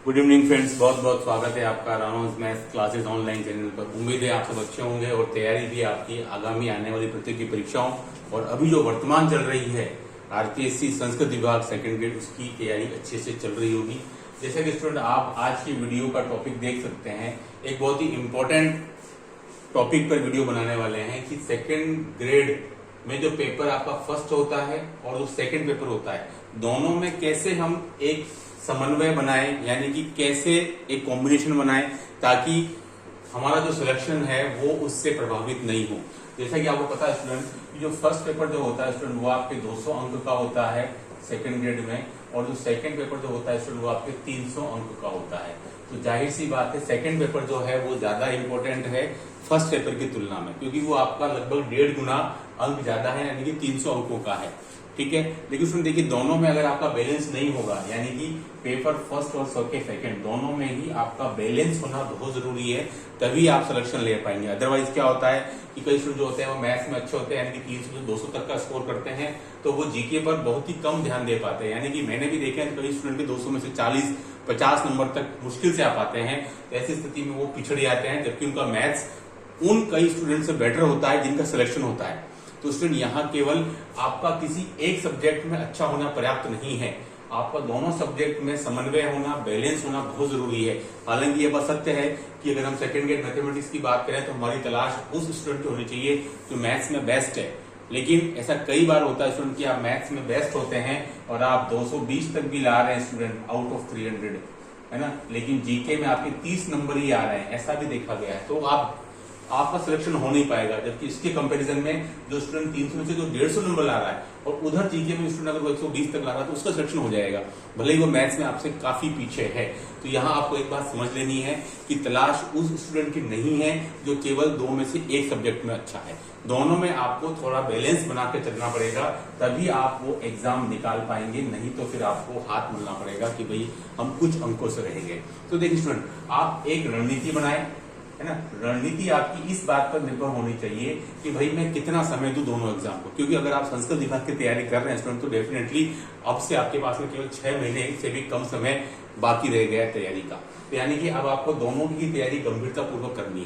Good evening friends, बहुत बहुत स्वागत है आपका Ranoj maths classes online channel पर। उम्मीद है आप सब अच्छे होंगे और तैयारी भी आपकी आगामी आने वाली प्रतियोगी परीक्षाओं और अभी जो वर्तमान चल रही है आरपीएससी संस्कृत विभाग सेकंड ग्रेड, उसकी तैयारी अच्छे से चल रही होगी। जैसा कि स्टूडेंट आप आज की वीडियो का टॉपिक देख सकते हैं, एक बहुत ही इंपॉर्टेंट टॉपिक पर वीडियो बनाने वाले हैं कि सेकंड ग्रेड में जो पेपर आपका फर्स्ट होता है और जो सेकंड पेपर होता है, दोनों में कैसे हम एक समन्वय बनाएं, यानी कि कैसे एक कॉम्बिनेशन बनाएं ताकि हमारा जो सिलेक्शन है वो उससे प्रभावित नहीं हो। जैसा कि आपको पता है स्टूडेंट, जो फर्स्ट पेपर जो होता है स्टूडेंट वो आपके 200 अंक का होता है सेकंड ग्रेड में, और जो सेकंड पेपर जो होता है स्टूडेंट वो आपके 300 अंक का होता है। तो जाहिर सी बात है सेकंड पेपर जो है वो ज्यादा इंपॉर्टेंट है फर्स्ट पेपर की तुलना में, क्योंकि वो आपका लगभग 1.5 गुना अंक ज्यादा है, यानी कि 300 अंकों का है। ठीक है, लेकिन सुन देखिए, दोनों में अगर आपका बैलेंस नहीं होगा, यानी कि पेपर फर्स्ट और सेकंड दोनों में ही आपका बैलेंस होना बहुत जरूरी है, तभी आप सिलेक्शन ले पाएंगे। अदरवाइज क्या होता है कि कई स्टूडेंट जो होते हैं वो मैथ्स में अच्छे होते हैं, यानी कि 300 से 200 तक का स्कोर करते हैं, तो वो जीके पर बहुत ही कम ध्यान दे पाते हैं। यानी कि मैंने भी देखा है कई स्टूडेंट के 200 में से 40-50 नंबर तक मुश्किल से आ पाते हैं। ऐसी स्थिति में वो पिछड़ जाते हैं, जबकि उनका मैथ्स उन कई स्टूडेंट से बेटर होता है जिनका सिलेक्शन होता है। तो स्टूडेंट यहाँ केवल आपका किसी एक सब्जेक्ट में अच्छा होना पर्याप्त नहीं है, आपका दोनों सब्जेक्ट में समन्वय होना, बैलेंस होना बहुत जरूरी है। हालांकि ये बात सत्य है कि अगर हम सेकंड ग्रेड मैथमेटिक्स की बात करें तो हमारी तलाश उस स्टूडेंट की होनी चाहिए जो मैथ्स में बेस्ट है। लेकिन ऐसा कई बार होता है स्टूडेंट कि आप मैथ्स में बेस्ट होते हैं और आप 220 तक भी ला रहे हैं स्टूडेंट आउट ऑफ 300, है ना, लेकिन जीके में आपके 30 नंबर ही आ रहे हैं, ऐसा भी देखा गया है। तो आपका सिलेक्शन हो नहीं पाएगा। जबकि इसके कंपैरिजन में जो स्टूडेंट 300 में से जो 150 नंबर ला रहा है और उधर जीके में स्टूडेंट अगर वो 120 तक ला रहा है तो उसका सिलेक्शन हो जाएगा, भले ही वो मैथ्स में आपसे काफी पीछे है। तो यहाँ आपको एक बात समझ लेनी है कि तलाश उस स्टूडेंट की नहीं है जो केवल 2 में से एक सब्जेक्ट में अच्छा है। दोनों में आपको थोड़ा बैलेंस बना के चलना पड़ेगा, तभी आप वो एग्जाम निकाल पाएंगे, नहीं तो फिर आपको हाथ मिलना पड़ेगा कि भाई हम कुछ अंकों से रह गए। तो देखिए स्टूडेंट, आप एक रणनीति बनाए, है ना। रणनीति आपकी इस बात पर निर्भर होनी चाहिए कि भाई मैं कितना समय दूं दोनों एग्जाम को, क्योंकि अगर आप संस्कृत विभाग की तैयारी कर रहे हैं स्टूडेंट तो डेफिनेटली अब से आपके पास में केवल 6 महीने से भी कम समय बाकी रह गया है तैयारी का। तो यानी कि अब आपको दोनों की तैयारी गंभीरता पूर्वक करनी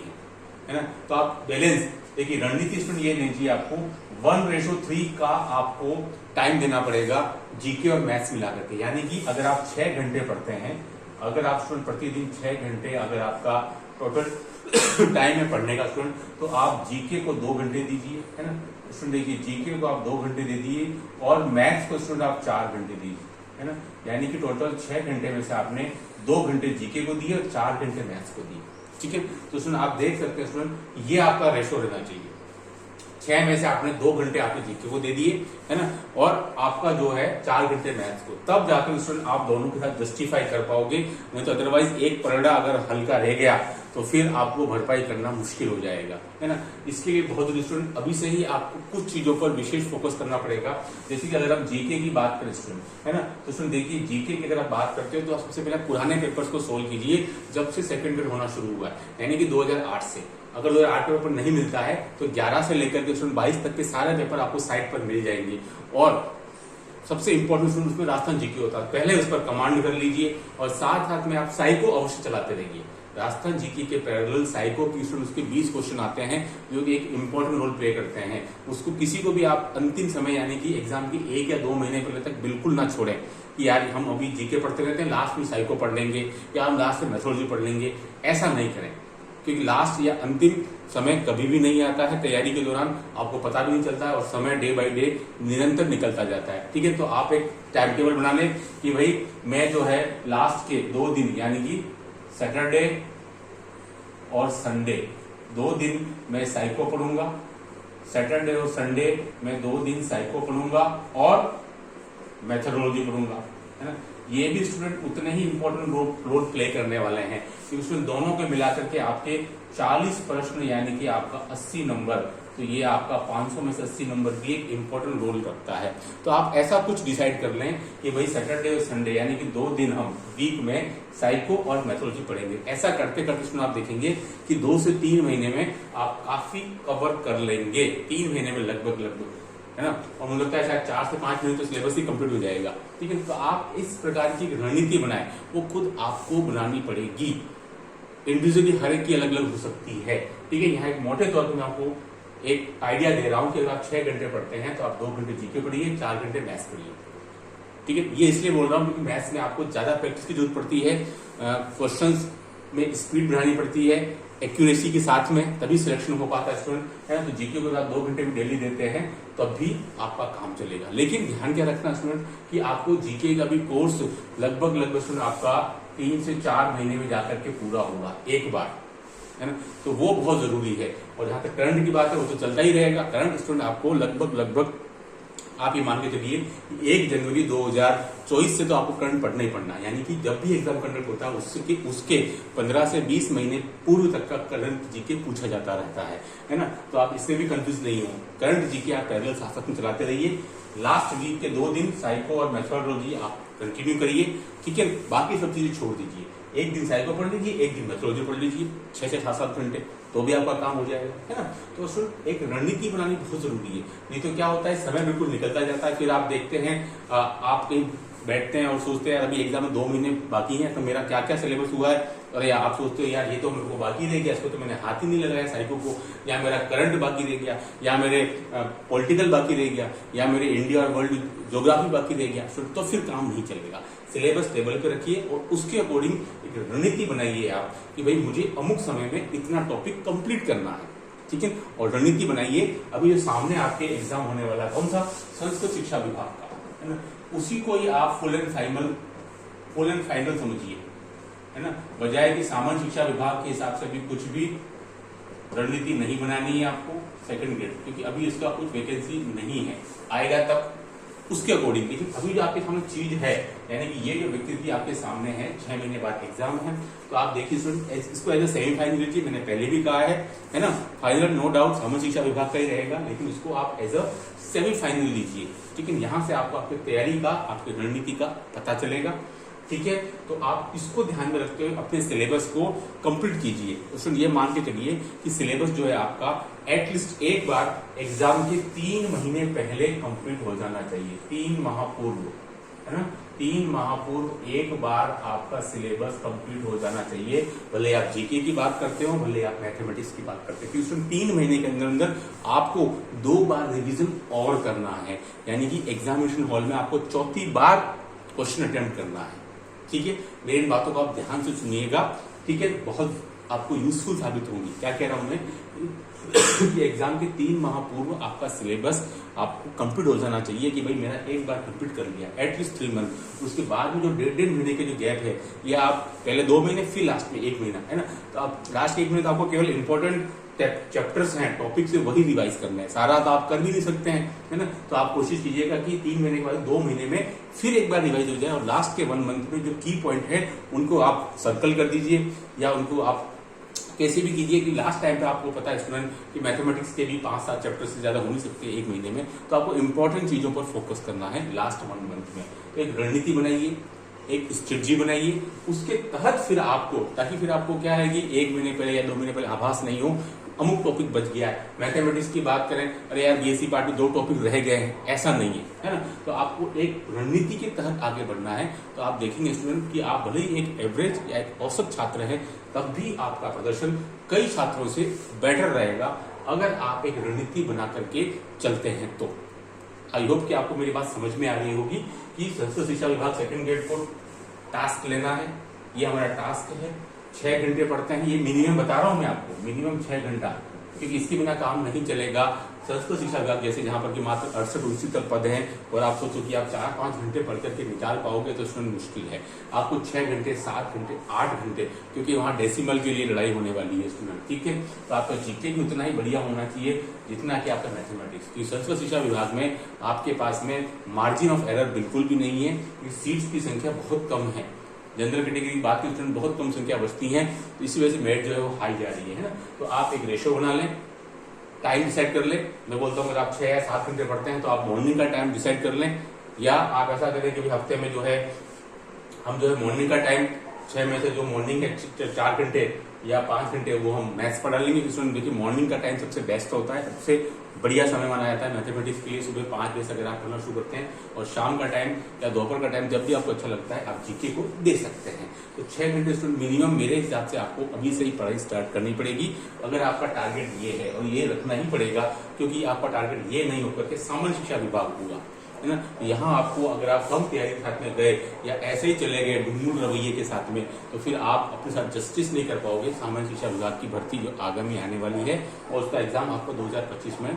है ना। तो आप बैलेंस देखिए, रणनीति स्टूडेंट ये नहीं चाहिए आपको 1:3 का आपको टाइम देना पड़ेगा जीके और मैथ्स मिला करके। यानी कि अगर आप 6 घंटे पढ़ते हैं, अगर आप स्टूडेंट प्रतिदिन 6 घंटे अगर आपका टोटल टाइम है पढ़ने का स्टूडेंट, तो आप जीके को 2 घंटे दीजिए, है ना स्टूडेंट। देखिए जीके को आप 2 घंटे दे दिए और मैथ्स को स्टूडेंट आप 4 घंटे दीजिए, है ना। यानी कि टोटल 6 घंटे में से आपने 2 घंटे जीके को दिए और 4 घंटे मैथ्स को दिए। ठीक है, तो स्टूडेंट आप देख सकते हैं स्टूडेंट, ये आपका रेशो रहना चाहिए। 6 में से आपने 2 घंटे आपने जीके को दे दिए, है ना, और आपका जो है 4 घंटे मैथ्स को, तब जाकर स्टूडेंट आप दोनों के साथ जस्टिफाई कर पाओगे। नहीं तो अदरवाइज एक पलड़ा अगर हल्का रह गया तो फिर आपको भरपाई करना मुश्किल हो जाएगा, है ना। इसके लिए बहुत स्टूडेंट अभी से ही आपको कुछ चीजों पर विशेष फोकस करना पड़ेगा। जैसे कि अगर हम जीके की बात करें स्टूडेंट, है ना, तो स्टूडेंट देखिए जीके की अगर आप बात करते हो तो सबसे पहले पुराने पेपर्स को सोल्व कीजिए जब से सेकंड ग्रेड होना शुरू हुआ है, यानी कि 2008 से। अगर 2008 पेपर नहीं मिलता है तो 11 से लेकर के स्टूडेंट 22 तक के सारे पेपर आपको साइट पर मिल जाएंगे। और सबसे इंपॉर्टेंट स्टूडेंट उसमें राजस्थान जीके होता है, पहले उस पर कमांड कर लीजिए और साथ साथ में आप साइको अवश्य चलाते रहिए। राजस्थान जीके के पैरेलल साइको की स्टूडेंट उसके 20 क्वेश्चन आते हैं जो कि एक इंपॉर्टेंट रोल प्ले करते हैं। उसको किसी को भी आप अंतिम समय यानी कि एग्जाम की 1 या 2 महीने पहले तक बिल्कुल ना छोड़ें कि यार हम अभी जीके पढ़ते रहते हैं, लास्ट में साइको पढ़ लेंगे या हम लास्ट में मैथोलॉजी पढ़ लेंगे, ऐसा नहीं करें। क्योंकि लास्ट या अंतिम समय कभी भी नहीं आता है तैयारी के दौरान, आपको पता भी नहीं चलता है और समय डे बाय डे निरंतर निकलता जाता है। ठीक है, तो आप एक टाइम टेबल बना लें कि भाई मैं जो है लास्ट के 2 दिन यानी कि सैटरडे और संडे 2 दिन मैं साइको पढ़ूंगा, सैटरडे और संडे मैं 2 दिन साइको पढ़ूंगा और मैथोडोलॉजी पढ़ूंगा, है ना। ये भी स्टूडेंट उतने ही इंपॉर्टेंट रोल प्ले करने वाले हैं, क्योंकि उसमें दोनों के मिलाकर के आपके 40 प्रश्न यानी कि आपका 80 नंबर, तो ये आपका 500 में से 80 नंबर भी एक इंपॉर्टेंट रोल रखता है। तो आप ऐसा कुछ डिसाइड कर लें कि भाई सैटरडे और संडे यानी कि 2 दिन हम वीक में साइको और मैथोलॉजी पढ़ेंगे। ऐसा करते करते स्टूडेंट आप देखेंगे कि 2 से 3 महीने में आप काफी कवर कर लेंगे, 3 महीने में लगभग, है है ना, और मुझे लगता है शायद 4 से 5 महीने तो सिलेबस ही कंप्लीट हो जाएगा। ठीक है, तो आप इस प्रकार की रणनीति बनाएं, वो खुद आपको बनानी पड़ेगी। इंडिविजुअली हर एक की अलग अलग हो सकती है। ठीक है, यहाँ एक मोटे तौर पर मैं आपको एक आइडिया दे रहा हूँ कि अगर आप 6 घंटे पढ़ते हैं तो आप 2 घंटे जीके पढ़िए, 4 घंटे मैथ्स पढ़िए। ठीक है, ये इसलिए बोल रहा हूँ क्योंकि मैथ्स में आपको ज्यादा प्रैक्टिस की जरूरत पड़ती है, क्वेश्चंस में स्पीड बढ़ानी पड़ती है, एक्यूरेसी के साथ में, तभी सिलेक्शन हो पाता है स्टूडेंट, है ना। तो जीके को आप 2 घंटे भी डेली देते हैं तब भी आपका काम चलेगा। लेकिन ध्यान क्या रखना स्टूडेंट कि आपको जीके का भी कोर्स लगभग स्टूडेंट आपका 3 से 4 महीने में जाकर के पूरा होगा एक बार, है ना। तो वो बहुत जरूरी है। और जहां तक करंट की बात है वो तो चलता ही रहेगा। करंट स्टूडेंट आपको लगभग आप ये मान के चलिए 1 जनवरी 2024 से तो आपको करंट पढ़ना ही पढ़ना है। यानी कि जब भी एग्जाम कंडक्ट होता है उसके 15 से 20 महीने पूर्व तक का करंट जीके पूछा जाता रहता है ना। तो आप इससे भी कंफ्यूज नहीं हो। करंट जीके आप पैरेलल साथ साथ में चलाते रहिए। लास्ट वीक के 2 दिन साइको और मेथोडोलॉजी आप कंटिन्यू करिए। ठीक है, बाकी सब चीजें छोड़ दीजिए। एक दिन साइको पढ़ लीजिए, एक दिन मेथोडोलॉजी पढ़ लीजिए, 6 से 7 घंटे, तो भी आपका काम हो जाएगा, है ना। तो सुन, एक रणनीति बनानी बहुत जरूरी है। नहीं तो क्या होता है, समय बिल्कुल निकलता जाता है। फिर आप देखते हैं आप कहीं बैठते हैं और सोचते हैं अभी एग्जाम में 2 महीने बाकी हैं तो मेरा क्या क्या सिलेबस हुआ है, और या आप सोचते हो यार ये तो मेरे को बाकी रह गया, इसको तो मैंने हाथ ही नहीं लगाया साइको को, या मेरा करंट बाकी रह गया, या मेरे पॉलिटिकल बाकी रह गया, या मेरे इंडिया और वर्ल्ड ज्योग्राफी बाकी रह गया, तो फिर काम नहीं चलेगा। सिलेबस टेबल पे रखिए और उसके अकॉर्डिंग एक रणनीति बनाइए आप कि भाई मुझे अमुक समय में इतना टॉपिक कंप्लीट करना है। ठीक है, और रणनीति बनाइए। अभी जो सामने आपके एग्जाम होने वाला कौन सा, संस्कृत शिक्षा विभाग का, है ना, उसी को ही आप फुल एंड फाइनल समझिए, है ना। बजाय कि सामान्य शिक्षा विभाग के हिसाब से भी कुछ भी रणनीति नहीं बनानी है आपको सेकंड ग्रेड, क्योंकि अभी इसका कुछ वैकेंसी नहीं है, आएगा तब उसके अकॉर्डिंग। लेकिन अभी जो आपके सामने चीज है, यानी कि ये जो विकृति आपके सामने है, 6 महीने बाद एग्जाम है, तो आप देखिए इसको एज ए सेमीफाइनल लीजिए। मैंने पहले भी कहा है ना। फाइनल नो डाउट सामान्य शिक्षा विभाग का ही रहेगा, लेकिन इसको आप एज अ सेमीफाइनल लीजिए। ठीक है, यहाँ से आपको आपकी तैयारी का, आपकी रणनीति का पता चलेगा। ठीक है, तो आप इसको ध्यान में रखते हुए अपने सिलेबस को कंप्लीट कीजिए। उसमें ये मान के चलिए कि सिलेबस जो है आपका एटलीस्ट एक बार एग्जाम के 3 महीने पहले कंप्लीट हो जाना चाहिए। 3 माह पूर्व, है ना, 3 माह पूर्व एक बार आपका सिलेबस कंप्लीट हो जाना चाहिए। भले आप जीके की बात करते हो, भले आप मैथमेटिक्स की बात करते हो, क्योंकि उसमें 3 महीने के अंदर अंदर आपको 2 बार रिवीजन और करना है। यानी कि एग्जामिनेशन हॉल में आपको 4थी बार क्वेश्चन अटेम्प्ट करना है। ठीक है, मेरी इन बातों को आप ध्यान से सुनिएगा। ठीक है, बहुत आपको यूजफुल साबित होंगी। क्या कह रहा हूं मैं कि एग्जाम के 3 माह पूर्व आपका सिलेबस आपको कंप्लीट हो जाना चाहिए कि भाई मेरा एक बार कंप्लीट कर लिया, एटलीस्ट 3 मंथ। उसके बाद में जो 1.5 महीने के जो गैप है, ये आप पहले 2 महीने फिर लास्ट में 1 महीना, है ना। तो आप लास्ट 1 महीने तो आपको केवल इंपॉर्टेंट चैप्टर्स हैं, टॉपिक से वही रिवाइज करना है। सारा तो आप कर भी नहीं सकते हैं, है ना। तो आप कोशिश कीजिएगा कि 3 महीने के बाद 2 महीने में फिर एक बार रिवाइज हो जाए, और लास्ट के 1 मंथ में जो की पॉइंट है उनको आप सर्कल कर दीजिए, या उनको आप कैसे भी कीजिए कि लास्ट टाइम पे आपको पता है स्टूडेंट कि मैथमेटिक्स के भी 5-7 चैप्टर से ज्यादा हो नहीं सकते 1 महीने में, तो आपको इंपॉर्टेंट चीजों पर फोकस करना है लास्ट 1 मंथ में। तो एक रणनीति बनाइए, एक स्ट्रेटजी बनाइए, उसके तहत फिर आपको, ताकि फिर आपको क्या है कि 1 महीने पहले या 2 महीने पहले आभास नहीं हो अमुक टॉपिक बच गया है। मैथमेटिक्स की बात करें, अरे यार बीएससी पार्ट में 2 टॉपिक रह गए हैं, ऐसा नहीं है ना। तो आपको एक रणनीति के तहत आगे बढ़ना है। तो आप देखेंगे स्टूडेंट कि आप भले ही एक एवरेज या एक औसत छात्र है, तब भी आपका प्रदर्शन कई छात्रों से बेटर रहेगा अगर आप एक रणनीति बना करके चलते हैं। तो आई होप कि आपको मेरी बात समझ में आ रही होगी कि संस्कृत शिक्षा विभाग सेकंड ग्रेड को टास्क लेना है। ये हमारा टास्क है। 6 घंटे पढ़ते हैं, ये मिनिमम बता रहा हूं मैं आपको, मिनिमम 6 घंटा, क्योंकि इसके बिना काम नहीं चलेगा। संस्कृत शिक्षा विभाग जैसे जहां पर कि मात्र 68-69 तक पद हैं, और आप सोचो कि आप 4-5 घंटे पढ़ करके निकाल पाओगे तो स्टूडेंट मुश्किल है। आपको 6 घंटे, 7 घंटे, 8 घंटे, क्योंकि वहां डेसिमल के लिए लड़ाई होने वाली है स्टूडेंट। ठीक है, तो आपका जीके भी उतना ही बढ़िया होना चाहिए जितना कि आपका मैथमेटिक्स। क्योंकि संस्कृत शिक्षा विभाग में आपके पास में मार्जिन ऑफ एरर बिल्कुल भी नहीं है, सीट्स की संख्या बहुत कम है। जनरल कैटेगरी की बात की स्टूडेंट बहुत कम संख्या बचती है, तो इसी वजह से मेरिट जो है वो हाई जा रही है ना। तो आप एक रेशो बना लें, टाइम डिसाइड कर ले। मैं बोलता हूँ अगर आप 6 या 7 घंटे पढ़ते हैं तो आप मॉर्निंग का टाइम डिसाइड कर लें, या आप ऐसा करें कि हफ्ते में जो है हम जो है मॉर्निंग का टाइम 6 में से जो मॉर्निंग है 4 घंटे या 5 घंटे वो हम मैथ्स पढ़ा लेंगे। स्टूडेंट देखिए मॉर्निंग का टाइम सबसे बेस्ट होता है, सबसे बढ़िया समय माना जाता है मैथमेटिक्स के लिए। सुबह 5 बजे से अगर आप पढ़ना शुरू करते हैं और शाम का टाइम या दोपहर का टाइम जब भी आपको अच्छा लगता है आप जीके को दे सकते हैं। तो 6 घंटे स्टूडेंट मिनिमम मेरे हिसाब से आपको अभी से ही पढ़ाई स्टार्ट करनी पड़ेगी। अगर आपका टारगेट ये है और ये रखना ही पड़ेगा, क्योंकि आपका टारगेट ये नहीं होकर के सामान्य शिक्षा विभाग होगा, है ना। यहाँ आपको अगर आप कम तैयारी के साथ में गए या ऐसे ही चले गए ढुंढुल रवैये के साथ में, तो फिर आप अपने साथ जस्टिस नहीं कर पाओगे। सामान्य शिक्षा विभाग की भर्ती जो आगामी आने वाली है और उसका एग्जाम आपको 2025 में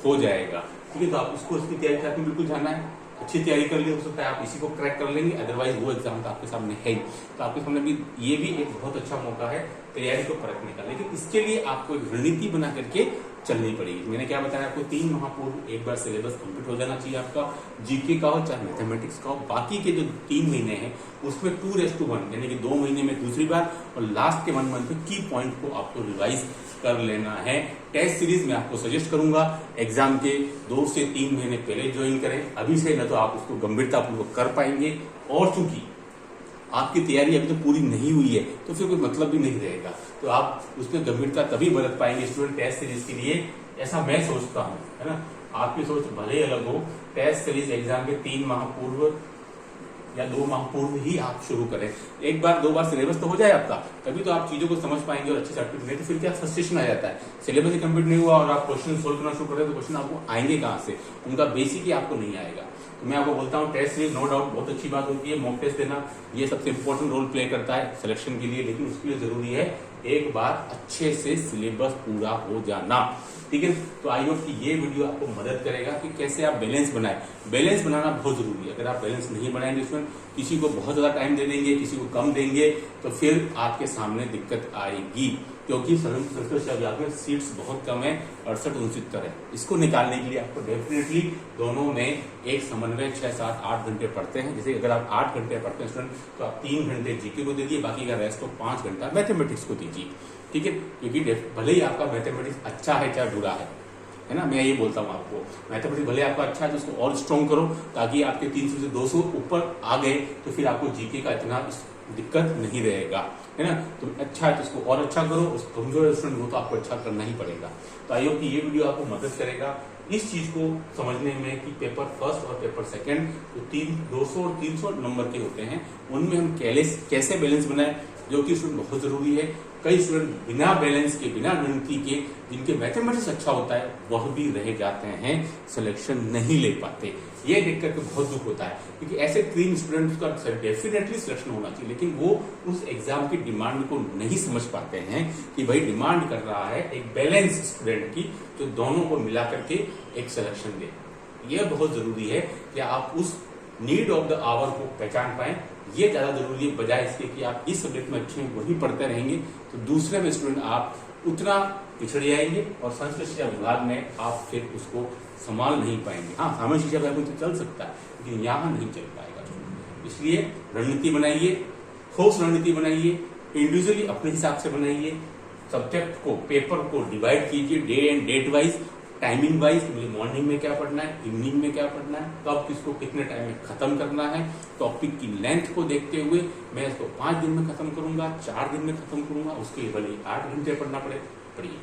हो जाएगा, ठीक है। तो आप उसको उसकी तैयारी के साथ में बिल्कुल जाना है। अच्छी तैयारी कर ली, हो सकता है आप इसी को क्रैक कर लेंगे, अदरवाइज वो एग्जाम तो आपके सामने है ही। तो आपके सामने भी ये भी एक बहुत अच्छा मौका है तैयारी को परखने का, लेकिन इसके लिए आपको एक रणनीति बना करके चलनी पड़ेगी। मैंने क्या बताया आपको, 3 माह पूर्व एक बार सिलेबस कंप्लीट हो जाना चाहिए आपका, जीके का हो चाहे मैथमेटिक्स का हो। बाकी के जो 3 महीने हैं उसमें 2:1 यानी कि 2 महीने में दूसरी बार और लास्ट के 1 मंथ में की पॉइंट को आपको रिवाइज कर लेना है। टेस्ट सीरीज मैं आपको सजेस्ट करूंगा एग्जाम के 2 से 3 महीने पहले ज्वाइन करें, अभी से न तो आप उसको गंभीरतापूर्वक कर पाएंगे, और चूंकि आपकी तैयारी अभी तो पूरी नहीं हुई है तो फिर कोई मतलब भी नहीं रहेगा। तो आप उसमें गंभीरता तभी बरत पाएंगे स्टूडेंट टेस्ट सीरीज के लिए, ऐसा मैं सोचता हूँ, है ना। आपकी सोच भले ही अलग हो, टेस्ट सीरीज एग्जाम के 3 माह पूर्व या 2 माह पूर्व ही आप शुरू करें। एक बार 2 बार सिलेबस तो हो जाए आपका, तभी तो आप चीजों को समझ पाएंगे और अच्छे सर्टिफिकेट नहीं तो फिर क्या फ्रस्ट्रेशन आ जाता है। सिलेबस ही कंप्लीट नहीं हुआ और आप क्वेश्चन सोल्व करना शुरू करें तो क्वेश्चन आपको आएंगे कहाँ से, उनका बेसिक ही आपको नहीं आएगा। तो मैं आपको बोलता हूँ टेस्ट सीरीज नो डाउट बहुत अच्छी बात होती है, मॉक टेस्ट देना ये सबसे इंपॉर्टेंट रोल प्ले करता है सिलेक्शन के लिए, लेकिन उसके लिए जरूरी है एक बार अच्छे से सिलेबस पूरा हो जाना, ठीक है। तो आई होप कि ये वीडियो आपको मदद करेगा कि कैसे आप बैलेंस बनाएं। बैलेंस बनाना बहुत जरूरी है। अगर आप बैलेंस नहीं बनाएंगे इसमें किसी को बहुत ज्यादा टाइम दे देंगे, किसी को कम देंगे, तो फिर आपके सामने दिक्कत आएगी, क्योंकि संस्कृत शिक्षा विभाग में सीट्स बहुत कम है, 68-69 है। इसको निकालने के लिए आपको डेफिनेटली दोनों में एक समन्वय 6, 7, 8 घंटे पढ़ते हैं। जैसे अगर आप 8 घंटे पढ़ते हैं स्टूडेंट तो आप 3 घंटे जीके को दे दिए, बाकी का रेस्ट को 5 घंटा मैथमेटिक्स को दीजिए, ठीक है। क्योंकि भले ही आपका मैथमेटिक्स अच्छा है चाहे बुरा है ना। मैं ये बोलता हूँ आपको मैथमेटिक्स भले आपका अच्छा है तो उसको और स्ट्रॉन्ग करो, ताकि आपके 300 से 200 ऊपर आ गए तो फिर आपको जीके का इतना दिक्कत नहीं रहेगा, है ना। तो अच्छा है तो उसको और अच्छा करो, उस कमजोर स्टूडेंट हो तो आपको अच्छा करना ही पड़ेगा। तो आई होप कि ये वीडियो आपको मदद करेगा इस चीज को समझने में कि पेपर फर्स्ट और पेपर सेकंड जो 200 और 300 नंबर के होते हैं उनमें हम कैसे बैलेंस बनाए, जो कि स्टूडेंट बहुत जरूरी है। कई स्टूडेंट बिना बैलेंस के, बिना रणनीति के, जिनके मैथमेटिक्स अच्छा होता है वह भी रह जाते हैं, सिलेक्शन नहीं ले पाते। ये देख करके बहुत दुख होता है, क्योंकि ऐसे 3 स्टूडेंट्स का डेफिनेटली सिलेक्शन होना चाहिए, लेकिन वो उस एग्जाम की डिमांड को नहीं समझ पाते हैं कि भाई डिमांड कर रहा है एक बैलेंस स्टूडेंट की, जो दोनों को मिला करके एक सिलेक्शन दे। यह बहुत जरूरी है कि आप उस नीड ऑफ द आवर को पहचान पाए, ये ज्यादा जरूरी है, बजाय इसके कि आप इस सब्जेक्ट में अच्छे हैं वही पढ़ते रहेंगे तो दूसरे में स्टूडेंट आप उतना पिछड़ जाएंगे और संस्कृत शिक्षा विभाग में आप फिर उसको संभाल नहीं पाएंगे। हाँ, सामान्य शिक्षा विभाग में चल सकता है लेकिन यहाँ नहीं चल पाएगा। इसलिए रणनीति बनाइए, ठोस रणनीति बनाइए, इंडिविजुअली अपने हिसाब से बनाइए, सब्जेक्ट को, पेपर को डिवाइड कीजिए day and date wise, timing wise, मुझे मॉर्निंग में क्या पढ़ना है, इवनिंग में क्या पढ़ना है, कब किसको कितने टाइम में खत्म करना है। टॉपिक की लेंथ को देखते हुए मैं इसको 5 दिन में खत्म करूंगा, 4 दिन में खत्म करूंगा, उसके लिए भले 8 घंटे पढ़ना पड़िए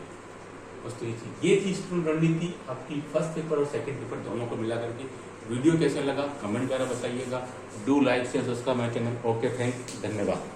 बस। तो ये थी रणनीति आपकी फर्स्ट पेपर और सेकंड पेपर दोनों को मिला करके। वीडियो कैसा लगा कमेंट द्वारा बताइएगा। Do like share subscribe my channel. Okay, thank, धन्यवाद।